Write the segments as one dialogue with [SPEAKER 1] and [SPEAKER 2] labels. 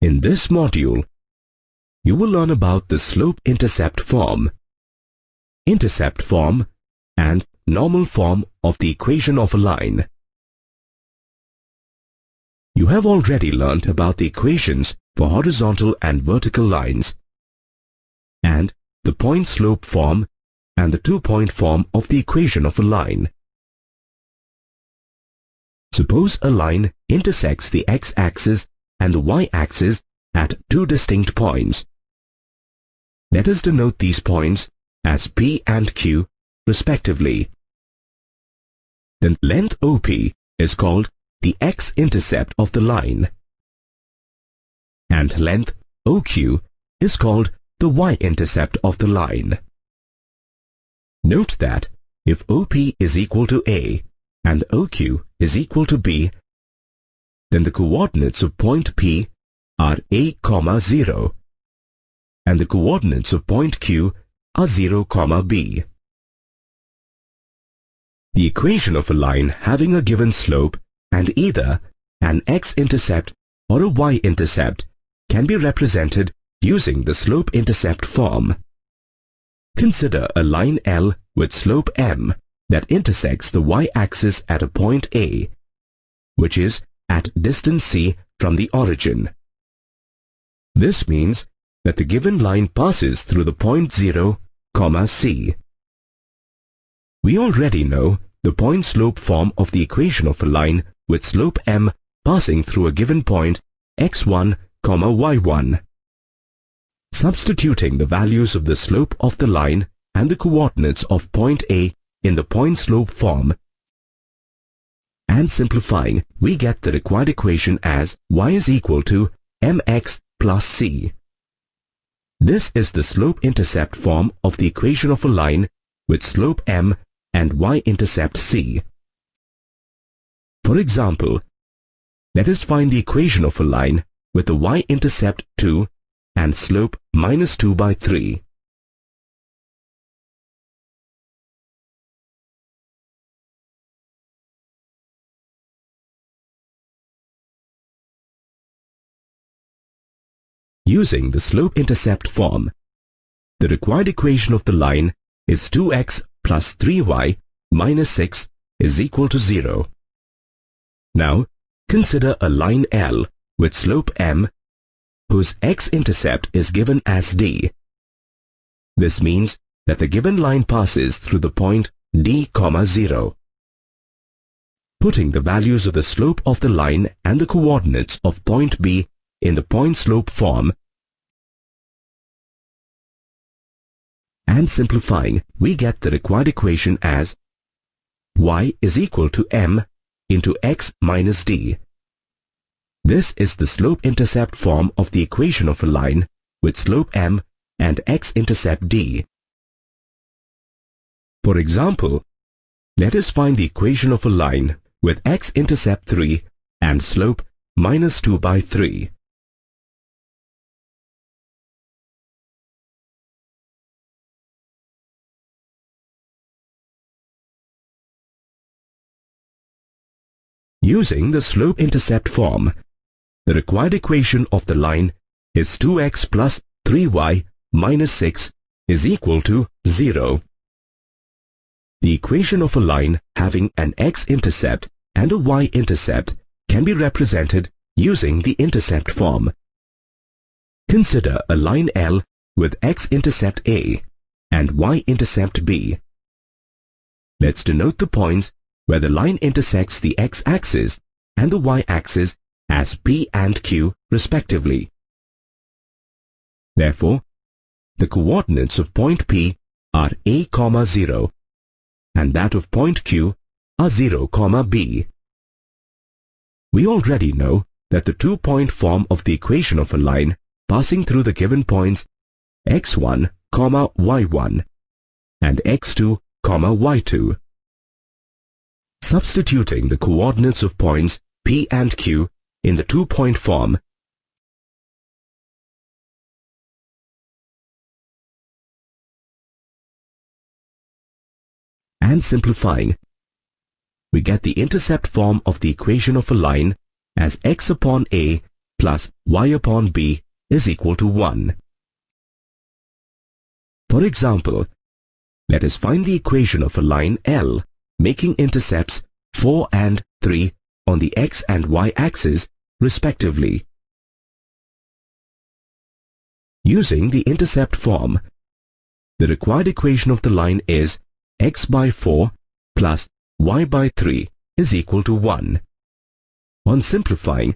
[SPEAKER 1] In this module, you will learn about the slope-intercept form, intercept form, and normal form of the equation of a line. You have already learnt about the equations for horizontal and vertical lines, and the point-slope form and the two-point form of the equation of a line. Suppose a line intersects the x-axis and the y-axis at two distinct points. Let us denote these points as P and Q respectively. The length OP is called the x-intercept of the line, and length OQ is called the y-intercept of the line. Note that if OP is equal to A and OQ is equal to B, then the coordinates of point P are A, 0, and the coordinates of point Q are 0, B. The equation of a line having a given slope and either an x-intercept or a y-intercept can be represented using the slope-intercept form. Consider a line L with slope m that intersects the y-axis at a point A, which is at distance c from the origin. This means that the given line passes through the point 0, c. We already know the point-slope form of the equation of a line with slope m passing through a given point x1, y1. Substituting the values of the slope of the line and the coordinates of point A in the point-slope form and simplifying, we get the required equation as y is equal to mx plus c. This is the slope-intercept form of the equation of a line with slope m and y-intercept c. For example, let us find the equation of a line with the y-intercept 2 and slope -2/3. Using the slope-intercept form, the required equation of the line is 2x plus 3y minus 6 is equal to 0. Now, consider a line L with slope m whose x-intercept is given as d. This means that the given line passes through the point d, 0. Putting the values of the slope of the line and the coordinates of point B in the point-slope form and simplifying, we get the required equation as y is equal to m into x minus d. This is the slope-intercept form of the equation of a line with slope m and x-intercept d. For example, let us find the equation of a line with x-intercept 3 and slope -2/3. Using the slope-intercept form, the required equation of the line is 2x plus 3y minus 6 is equal to 0. The equation of a line having an x-intercept and a y-intercept can be represented using the intercept form. Consider a line L with x-intercept A and y-intercept B. Let's denote the points where the line intersects the x-axis and the y-axis as P and Q respectively. Therefore, the coordinates of point P are A, 0 and that of point Q are 0, B. We already know that the two-point form of the equation of a line passing through the given points x1, y1 and x2, y2. Substituting the coordinates of points P and Q in the two-point form and simplifying, we get the intercept form of the equation of a line as x upon A plus y upon b is equal to 1. For example, let us find the equation of a line L making intercepts 4 and 3 on the x and y axis respectively. Using the intercept form, the required equation of the line is x by 4 plus y by 3 is equal to 1. On simplifying,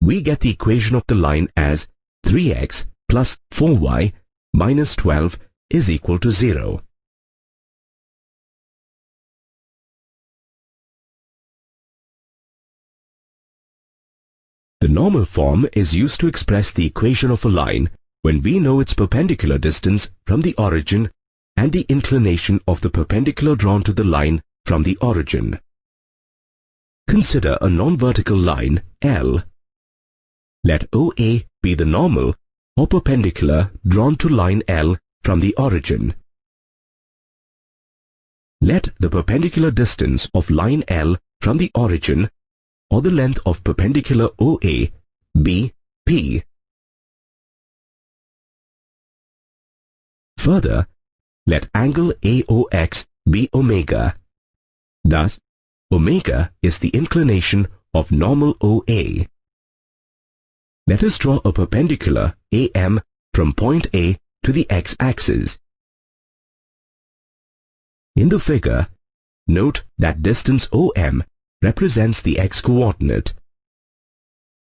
[SPEAKER 1] we get the equation of the line as 3x plus 4y minus 12 is equal to 0. The normal form is used to express the equation of a line when we know its perpendicular distance from the origin and the inclination of the perpendicular drawn to the line from the origin. Consider a non-vertical line L. Let OA be the normal or perpendicular drawn to line L from the origin. Let the perpendicular distance of line L from the origin or the length of perpendicular OA be P. Further, let angle AOX be omega. Thus, omega is the inclination of normal OA. Let us draw a perpendicular AM from point A to the x-axis. In the figure, note that distance OM represents the x-coordinate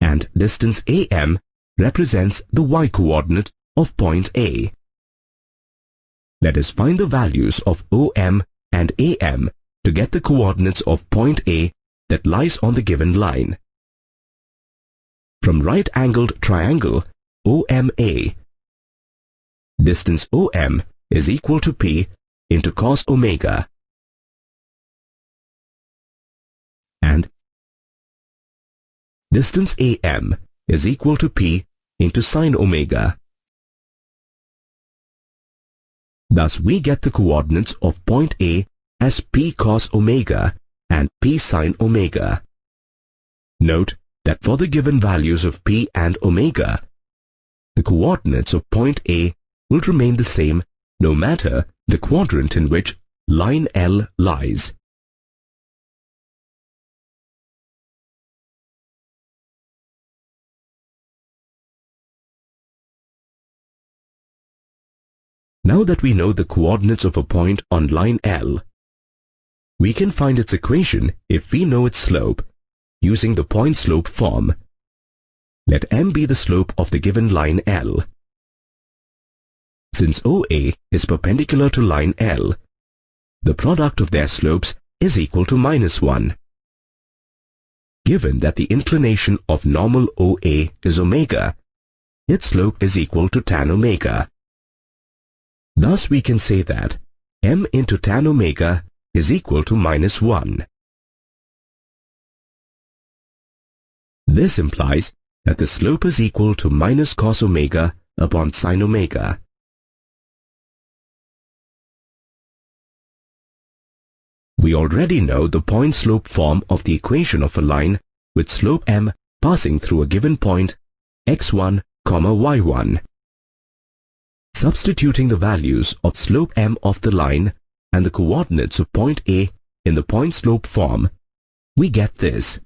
[SPEAKER 1] and distance AM represents the y-coordinate of point A. Let us find the values of OM and AM to get the coordinates of point A that lies on the given line. From right-angled triangle OMA, distance OM is equal to P into cos omega, and distance AM is equal to P into sin omega. Thus we get the coordinates of point A as P cos omega and P sin omega. Note that for the given values of P and omega, the coordinates of point A will remain the same no matter the quadrant in which line L lies. Now that we know the coordinates of a point on line L, we can find its equation if we know its slope using the point-slope form. Let M be the slope of the given line L. Since OA is perpendicular to line L, the product of their slopes is equal to -1. Given that the inclination of normal OA is omega, its slope is equal to tan omega. Thus we can say that M into tan omega is equal to -1. This implies that the slope is equal to minus cos omega upon sin omega. We already know the point-slope form of the equation of a line with slope M passing through a given point x1, y1. Substituting the values of slope M of the line and the coordinates of point A in the point-slope form, we get this.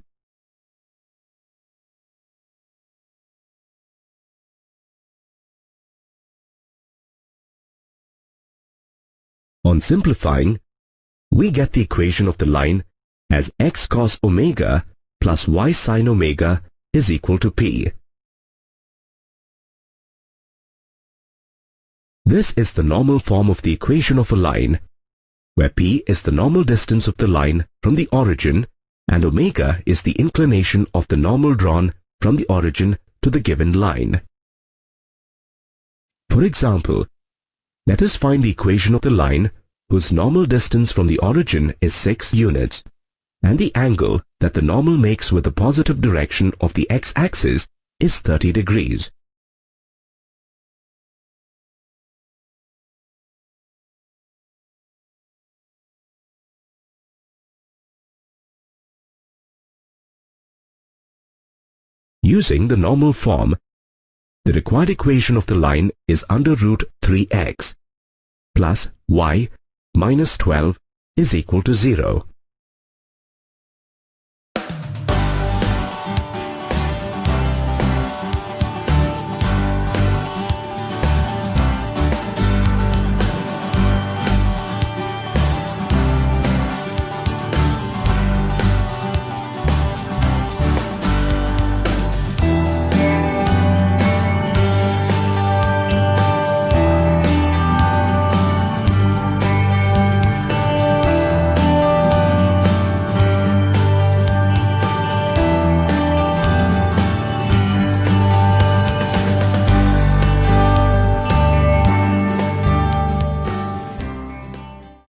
[SPEAKER 1] On simplifying, we get the equation of the line as x cos omega plus y sin omega is equal to P. This is the normal form of the equation of a line, where P is the normal distance of the line from the origin and omega is the inclination of the normal drawn from the origin to the given line. For example, let us find the equation of the line whose normal distance from the origin is 6 units and the angle that the normal makes with the positive direction of the x-axis is 30 degrees. Using the normal form, the required equation of the line is under root 3x plus y minus 12 is equal to 0.